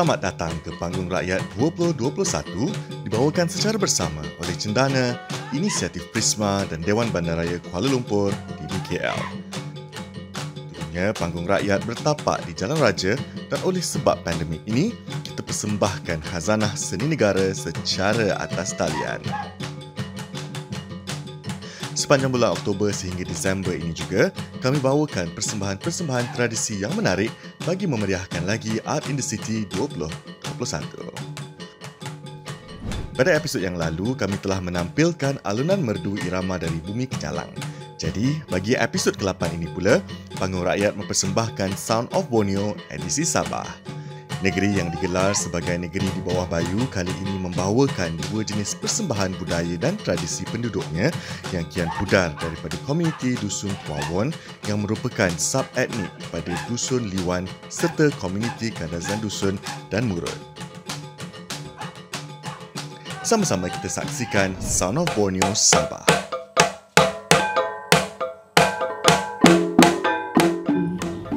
Selamat datang ke Panggung Rakyat 2021 dibawakan secara bersama oleh Cendana, Inisiatif Prisma dan Dewan Bandaraya Kuala Lumpur di BKL. Dulunya Panggung Rakyat bertapak di Jalan Raja dan oleh sebab pandemik ini, kita persembahkan khazanah seni negara secara atas talian. Sepanjang bulan Oktober sehingga Disember ini juga, kami bawakan persembahan-persembahan tradisi yang menarik bagi memeriahkan lagi Art in the City 2021. Pada episod yang lalu, kami telah menampilkan alunan merdu irama dari Bumi Kejalang. Jadi, bagi episod ke-8 ini pula, Panggung Rakyat mempersembahkan Sound of Borneo edisi Sabah. Negeri yang digelar sebagai negeri di bawah bayu kali ini membawakan dua jenis persembahan budaya dan tradisi penduduknya yang kian pudar daripada komuniti Dusun Puawon yang merupakan sub-etnik pada Dusun Liwan serta komuniti Kadazan Dusun dan Murut. Sama-sama kita saksikan Sound of Borneo Sabah.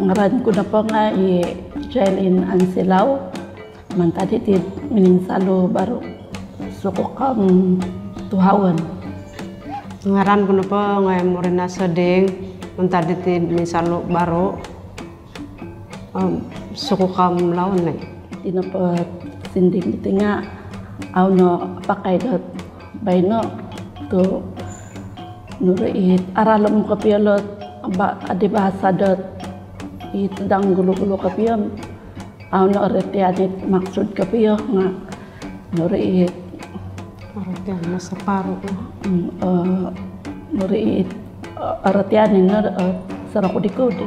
Ngaran ko na po nga Jailin Ansilaw, mantadi ti Mininsalo baru suko kam tuhawan. Ngaran ko na po nga Morena Seding, mantadi ti Mininsalo baru suko kam lawan na. Tinapot sinding iti nga aw no pakay dot bayno to nurit aralom ko piolot ba adibahasa dot itu dang gulu-gulu kapiyam aw no aretianit maksud kapiyo nga nurit Aratian masa paru nurit aretianin nga sarakudi-kudi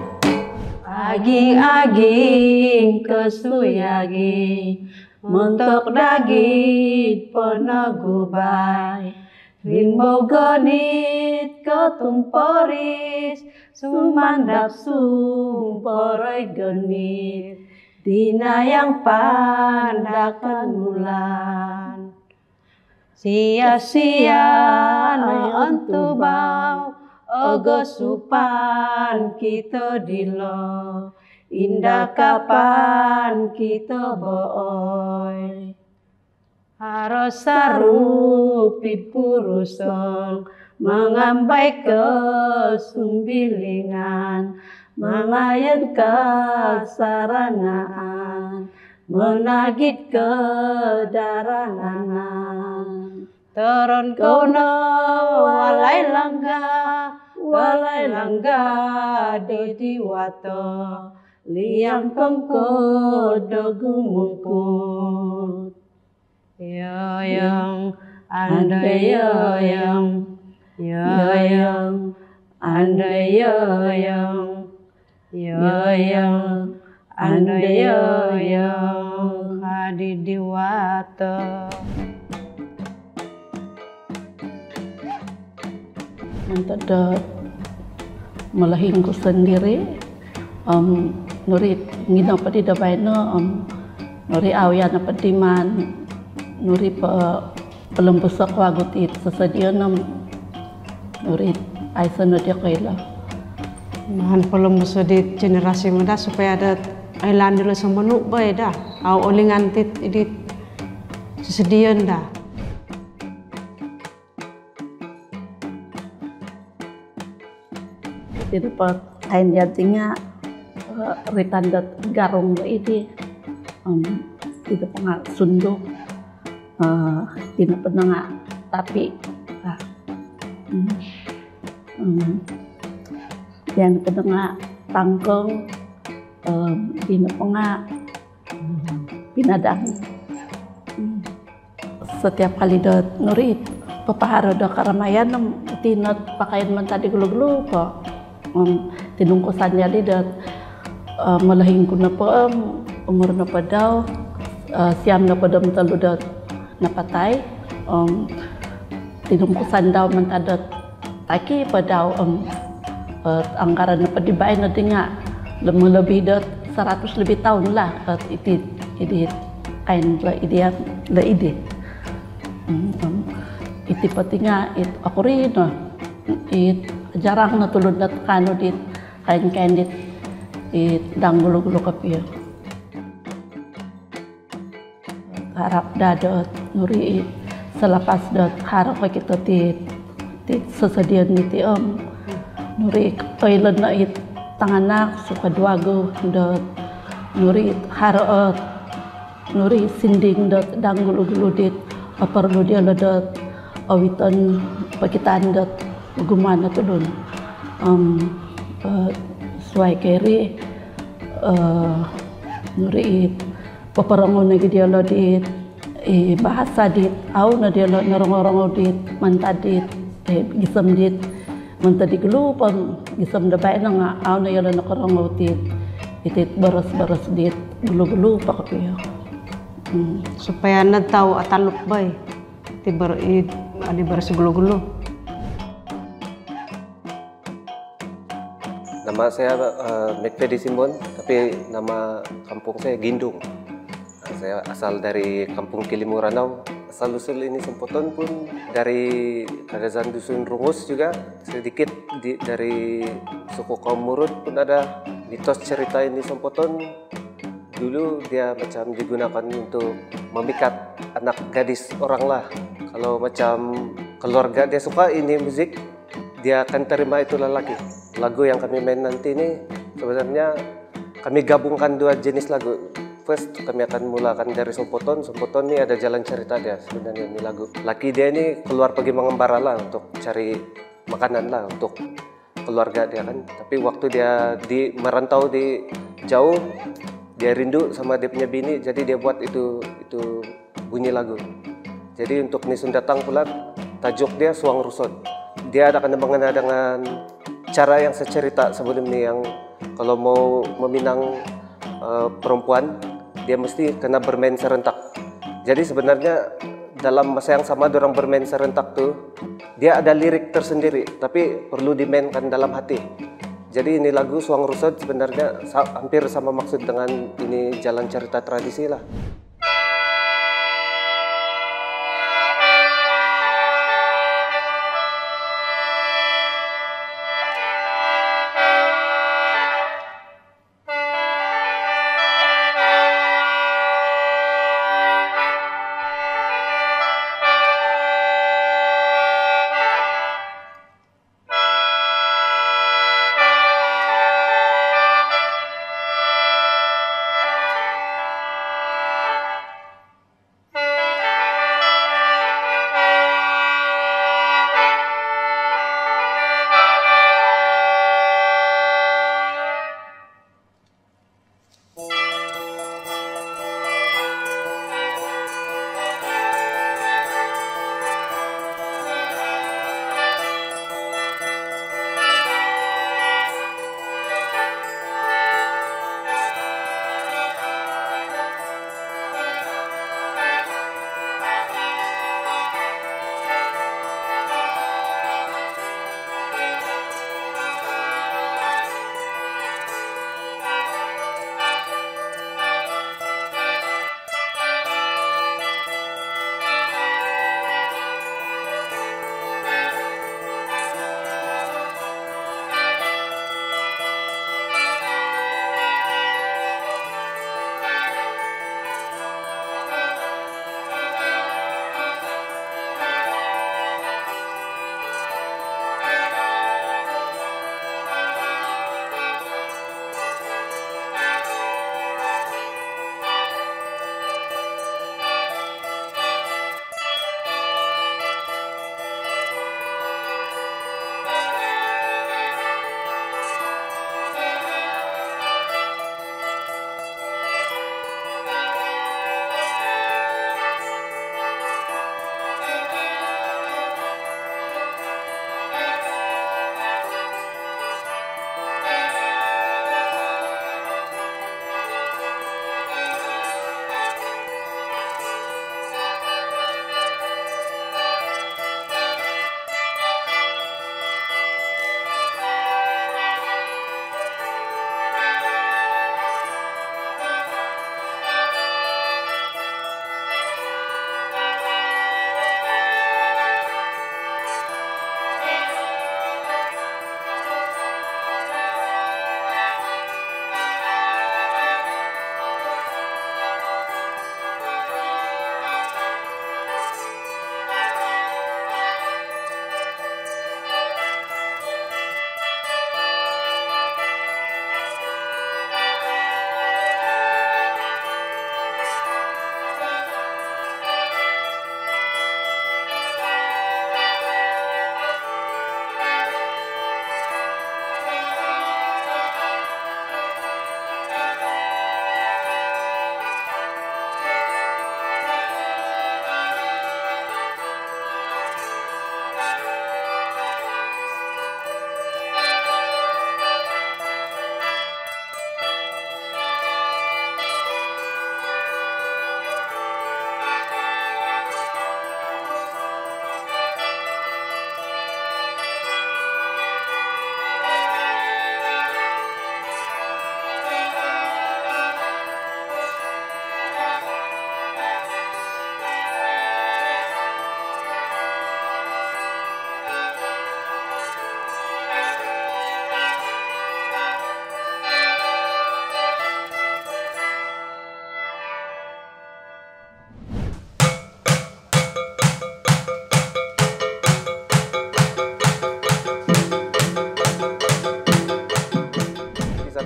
aging-aging kesuyagi mentok dagit penagubay rimbo ganit ketumporis sumandap sumporoy genit dina yang pandakan bulan sia-sia noon tubaw ogo supan kita dilo indah kapan kita booy harus sarupit purusong mengambai kesumbilingan mengayan kesaranaan menagih kedarangan turun kono walai langga dediwato liang kengko dogumungkut yoyong andai yoyong yoyong andai yoyong yoyong andai yoyong hadi diwato mentadot melahingku sendiri nurit ngina padi dabayno nuri awian pediman nuri pelembusak wagut it sesedia nam nurit aisana dia kaila nahan pelembus di generasi muda supaya ada ailan dulu semenuk bae dah au olingan tit idit sesedian dah itu pot ain jatinya ritandat garung ini itu pengal sunduk tidak pernah tapi yang pernah tangkong tidak pernah binadang setiap kali dot nurit papaharo do karamayan tinot pakaian mentadi gulu-gulu kok tinungkusan jadi dot malahing ko na po umur na pa daw siyam na pa daw talo dot napatay tinungkusan daw mentadot taki pa daw anggaran na pa dibay na din nga lebih dot 100 lebih tahun lah iti kain la ide iti pati nga ako rin jarang natulod na kano dit kain dit dang gulo-gulo kapiyo harap dadot nuri selepas dot harap kita tit sesedian niti nuri toilet na it tanganak suka duago dot nuri harap nuri sinding dot danggulu dit perlu dia dot awitan pakitan dot gumana tulun suai keri nuri paparangon na dia dit bahasa dit au na dia norong-norong dit mantadit gisam dit mantadi gelupang gisam da bae na au na yala nakarong dit itit baras dit gelu-gelu pakapiyo supaya na tahu ataluk bay tiber adi baras gelu-gelu. Nama saya Mekpedi Simbon, tapi nama kampung saya Gindung. Saya asal dari Kampung Kilimuranau. Asal-usul ini Sempoton pun dari Kadazan Dusun Rungus juga. Sedikit dari suku kaum Murut pun ada mitos cerita ini Sempoton. Dulu dia macam digunakan untuk memikat anak gadis orang lah. Kalau macam keluarga dia suka ini musik, dia akan terima itu lelaki. Lagu yang kami main nanti ini sebenarnya kami gabungkan dua jenis lagu. First kami akan mulakan dari Sempoton. Sempoton ini ada jalan cerita dia sebenarnya ini lagu. Laki dia ini keluar pergi mengembara lah untuk cari makanan lah untuk keluarga dia kan. Tapi waktu dia merantau di jauh, dia rindu sama dia punya bini, jadi dia buat itu bunyi lagu. Jadi untuk Nisun Datang pula tajuk dia Suang Rusot. Dia akan mengenai dengan cara yang saya cerita sebelum ini, yang kalau mau meminang perempuan dia mesti kena bermain serentak. Jadi sebenarnya dalam masa yang sama orang bermain serentak tuh dia ada lirik tersendiri tapi perlu dimainkan dalam hati. Jadi ini lagu Suang Rusot sebenarnya hampir sama maksud dengan ini jalan cerita tradisi lah.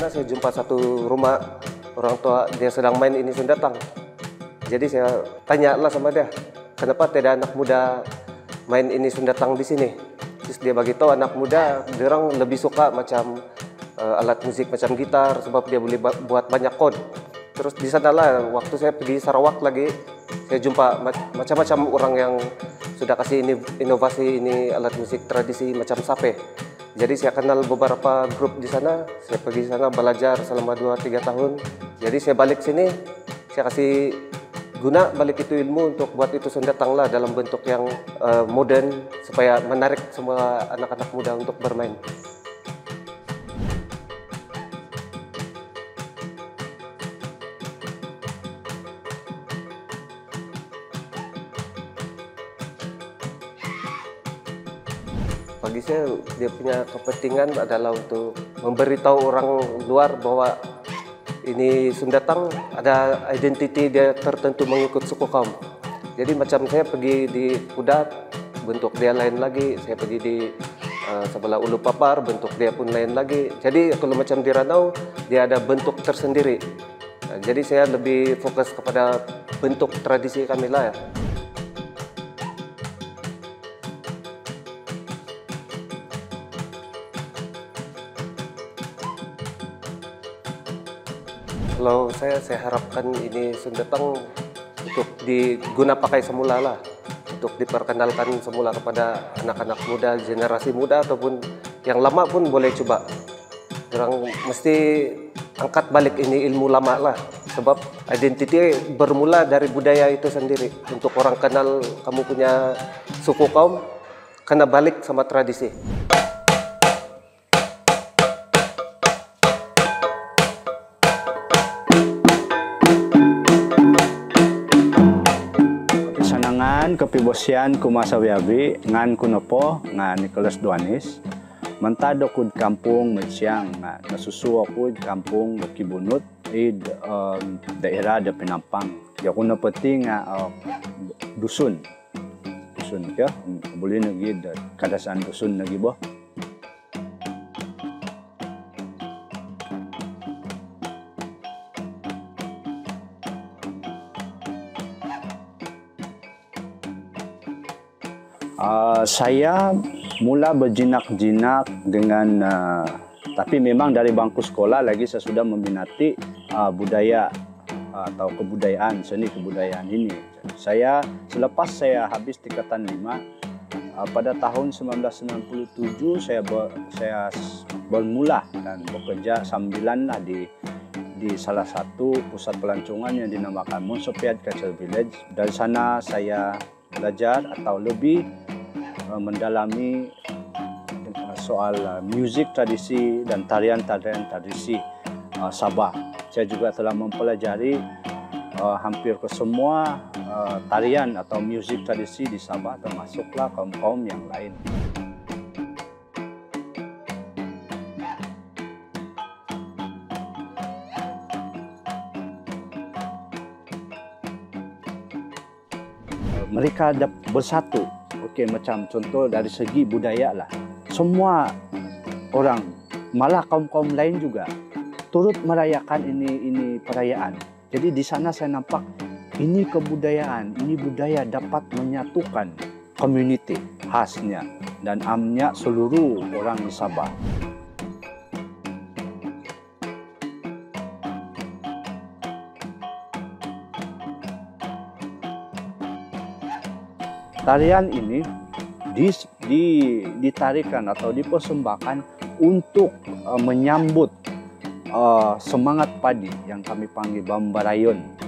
sana saya jumpa satu rumah orang tua dia sedang main ini Sundatang. Jadi saya tanyalah sama dia, kenapa tidak anak muda main ini Sundatang di sini? Terus dia bagi tahu anak muda, dia orang lebih suka macam alat musik macam gitar sebab dia boleh buat banyak chord. Terus di sanalah waktu saya pergi Sarawak lagi, saya jumpa macam-macam orang yang sudah kasih inovasi ini alat musik tradisi macam sape. Jadi saya kenal beberapa grup di sana, saya pergi sana belajar selama 2-3 tahun. Jadi saya balik sini, saya kasih guna balik itu ilmu untuk buat itu Sundatang lah dalam bentuk yang modern supaya menarik semua anak-anak muda untuk bermain. Bagi saya dia punya kepentingan adalah untuk memberitahu orang luar bahwa ini Sundatang ada identiti dia tertentu mengikut suku kaum. Jadi macam saya pergi di Kudat, bentuk dia lain lagi. Saya pergi di sebelah Ulu Papar, bentuk dia pun lain lagi. Jadi kalau macam di Ranau, dia ada bentuk tersendiri. Jadi saya lebih fokus kepada bentuk tradisi kami lah ya. Kalau saya harapkan ini Sundatang untuk diguna pakai semula lah, untuk diperkenalkan semula kepada anak-anak muda, generasi muda ataupun yang lama pun boleh coba. Orang mesti angkat balik ini ilmu lama lah, sebab identiti bermula dari budaya itu sendiri. Untuk orang kenal kamu punya suku kaum, kena balik sama tradisi. Kepibosian kumasawiabi ngan kunopo ngan Nicholas Duanis mentado kud kampung Menciang nasusuo kud kampung Kibunut daerah de Penampang ya kuno peti dusun ke boleh nagi kadasan dusun nagi boh. Saya mula berjinak-jinak dengan, tapi memang dari bangku sekolah lagi saya sudah meminati budaya atau kebudayaan, seni kebudayaan ini. Selepas saya habis tingkatan 5, pada tahun 1997 saya bermula dan bekerja sambilan lah di salah satu pusat pelancongan yang dinamakan Monsopiad Cultural Village. Dari sana saya belajar atau lebih mendalami soal musik tradisi dan tarian-tarian tradisi Sabah. Saya juga telah mempelajari hampir ke semua tarian atau musik tradisi di Sabah, termasuklah kaum-kaum yang lain. Mereka bersatu. Okey, macam contoh dari segi budaya lah. Semua orang, malah kaum-kaum lain juga turut merayakan ini perayaan. Jadi di sana saya nampak ini kebudayaan, ini budaya dapat menyatukan community khasnya dan amnya seluruh orang di Sabah. Tarian ini ditarikan atau dipersembahkan untuk menyambut semangat padi yang kami panggil Bambarayon.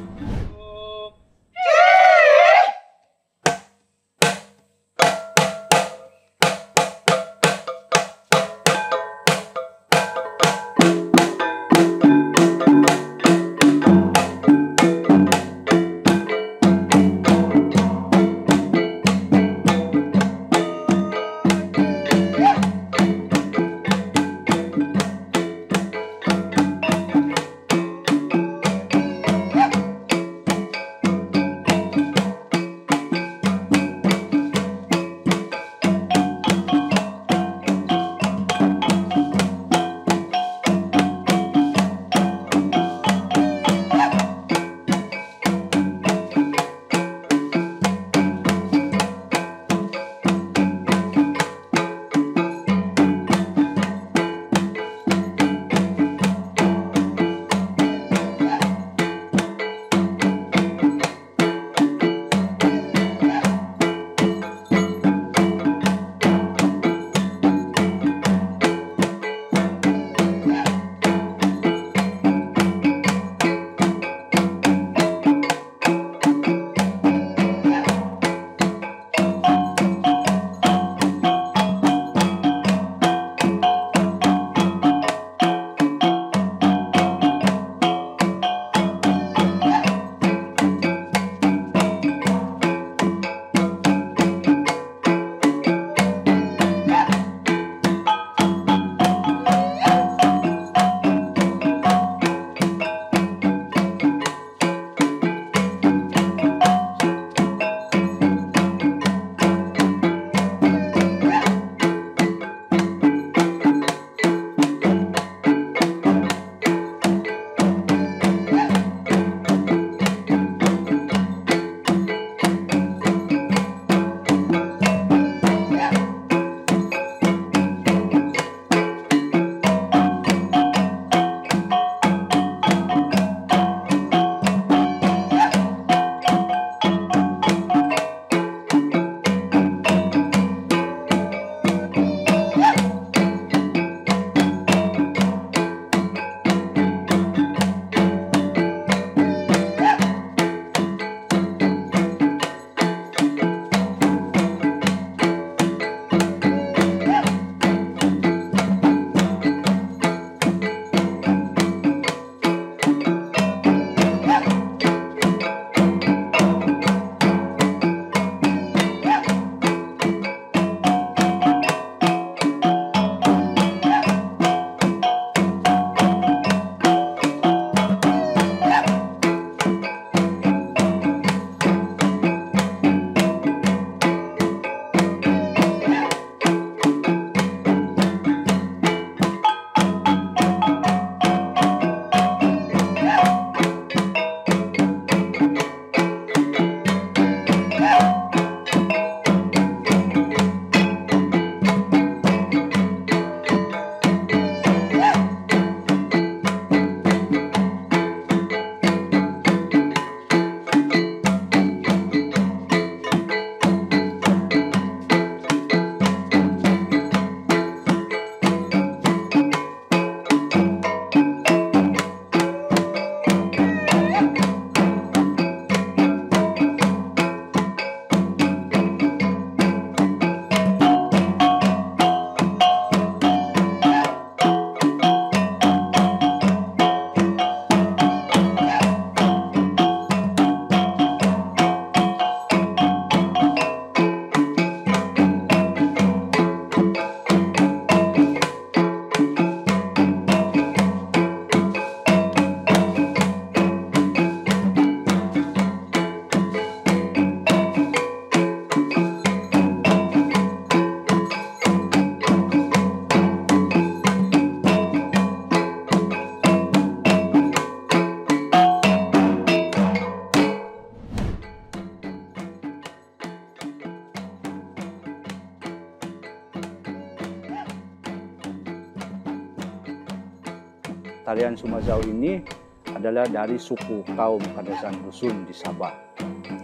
tarian Sumazau ini adalah dari suku kaum Kadazan Dusun di Sabah.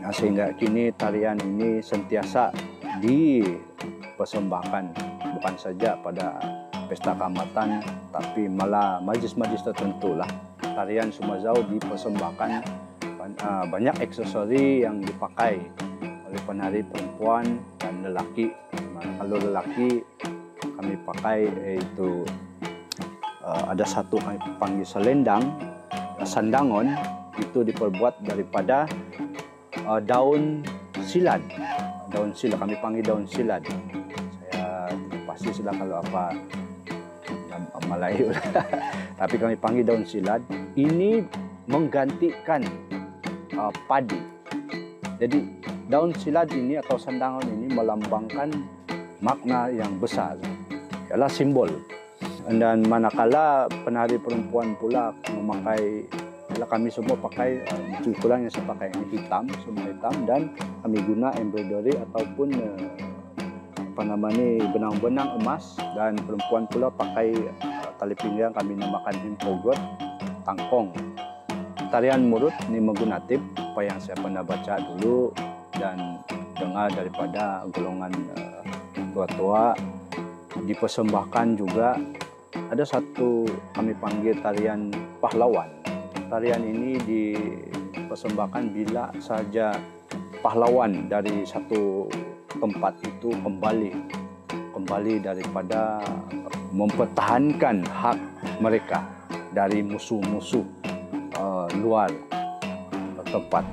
Nah, sehingga kini tarian ini sentiasa dipersembahkan bukan saja pada pesta Kaamatan, tapi malah majlis-majlis tertentu lah. Tarian Sumazau dipersembahkan banyak aksesori yang dipakai oleh penari perempuan dan lelaki. Kalau lelaki kami pakai yaitu ada satu kami panggil selendang, sandangon, itu diperbuat daripada daun silad. Daun silad, kami panggil daun silad. Saya tidak pasti sudah kalau apa Melayu. Tapi kami panggil daun silad. Ini menggantikan padi. Jadi daun silad ini atau sandangon ini melambangkan makna yang besar, ialah simbol. Dan manakala penari perempuan pula memakai, kami semua pakai, kurang yang saya pakai ini hitam, semua hitam, dan kami guna embroidery ataupun benang-benang emas, dan perempuan pula pakai tali pinggang, kami namakan himpogot, tangkong. Tarian Murut ini menggunakan apa yang saya pernah baca dulu dan dengar daripada golongan tua-tua. Dipersembahkan juga ada satu kami panggil tarian pahlawan. Tarian ini dipersembahkan bila saja pahlawan dari satu tempat itu kembali daripada mempertahankan hak mereka dari musuh-musuh luar tempat.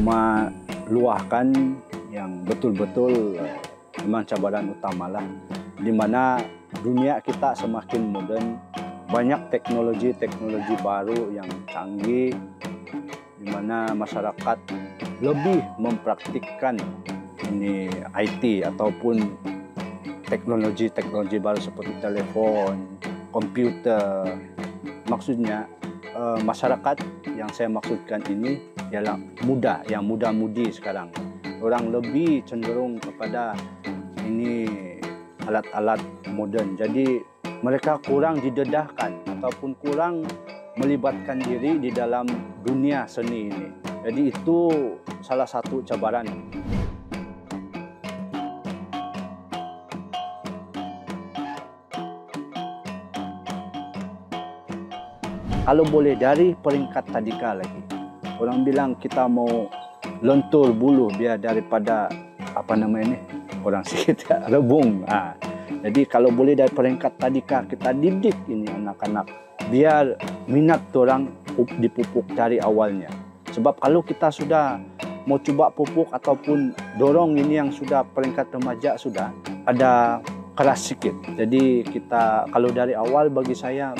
meluahkan yang betul-betul memang cabaran utamalah, di mana dunia kita semakin modern, banyak teknologi-teknologi baru yang canggih, di mana masyarakat lebih mempraktikkan ini IT ataupun teknologi-teknologi baru seperti telepon, komputer. Maksudnya masyarakat yang saya maksudkan ini ialah muda, yang muda-mudi sekarang. Orang lebih cenderung kepada ini alat-alat moden. Jadi mereka kurang didedahkan ataupun kurang melibatkan diri di dalam dunia seni ini. Jadi itu salah satu cabaran. Kalau boleh dari peringkat tadika lagi, orang bilang kita mau lentur bulu biar daripada orang sikit rebung. Jadi kalau boleh dari peringkat tadika kita didik ini anak-anak biar minat orang dipupuk dari awalnya. Sebab kalau kita sudah mau coba pupuk ataupun dorong ini yang sudah peringkat remaja sudah ada keras sikit. Jadi kita kalau dari awal bagi saya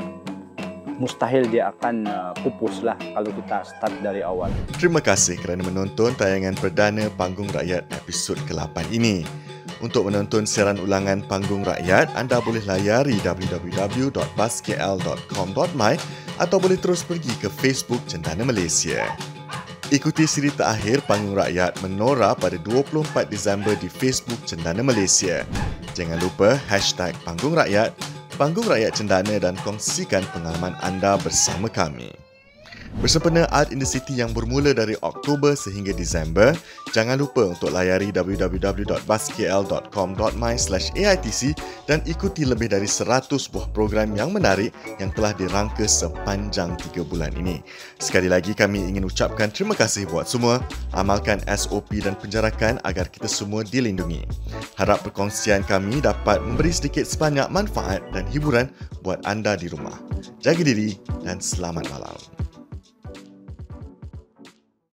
mustahil dia akan pupuslah kalau kita start dari awal. Terima kasih kerana menonton tayangan perdana Panggung Rakyat episod ke-8 ini. Untuk menonton siaran ulangan Panggung Rakyat, anda boleh layari www.baskl.com.my atau boleh terus pergi ke Facebook Cendana Malaysia. Ikuti siri terakhir Panggung Rakyat Menora pada 24 Disember di Facebook Cendana Malaysia. Jangan lupa #Panggung Rakyat, Panggung Rakyat Cendana dan kongsikan pengalaman anda bersama kami. Bersempena Art in the City yang bermula dari Oktober sehingga Disember, jangan lupa untuk layari www.baskl.com.my/AITC dan ikuti lebih dari 100 buah program yang menarik yang telah dirangka sepanjang 3 bulan ini. Sekali lagi kami ingin ucapkan terima kasih buat semua, amalkan SOP dan penjarakan agar kita semua dilindungi. Harap perkongsian kami dapat memberi sedikit sebanyak manfaat dan hiburan buat anda di rumah. Jaga diri dan selamat malam.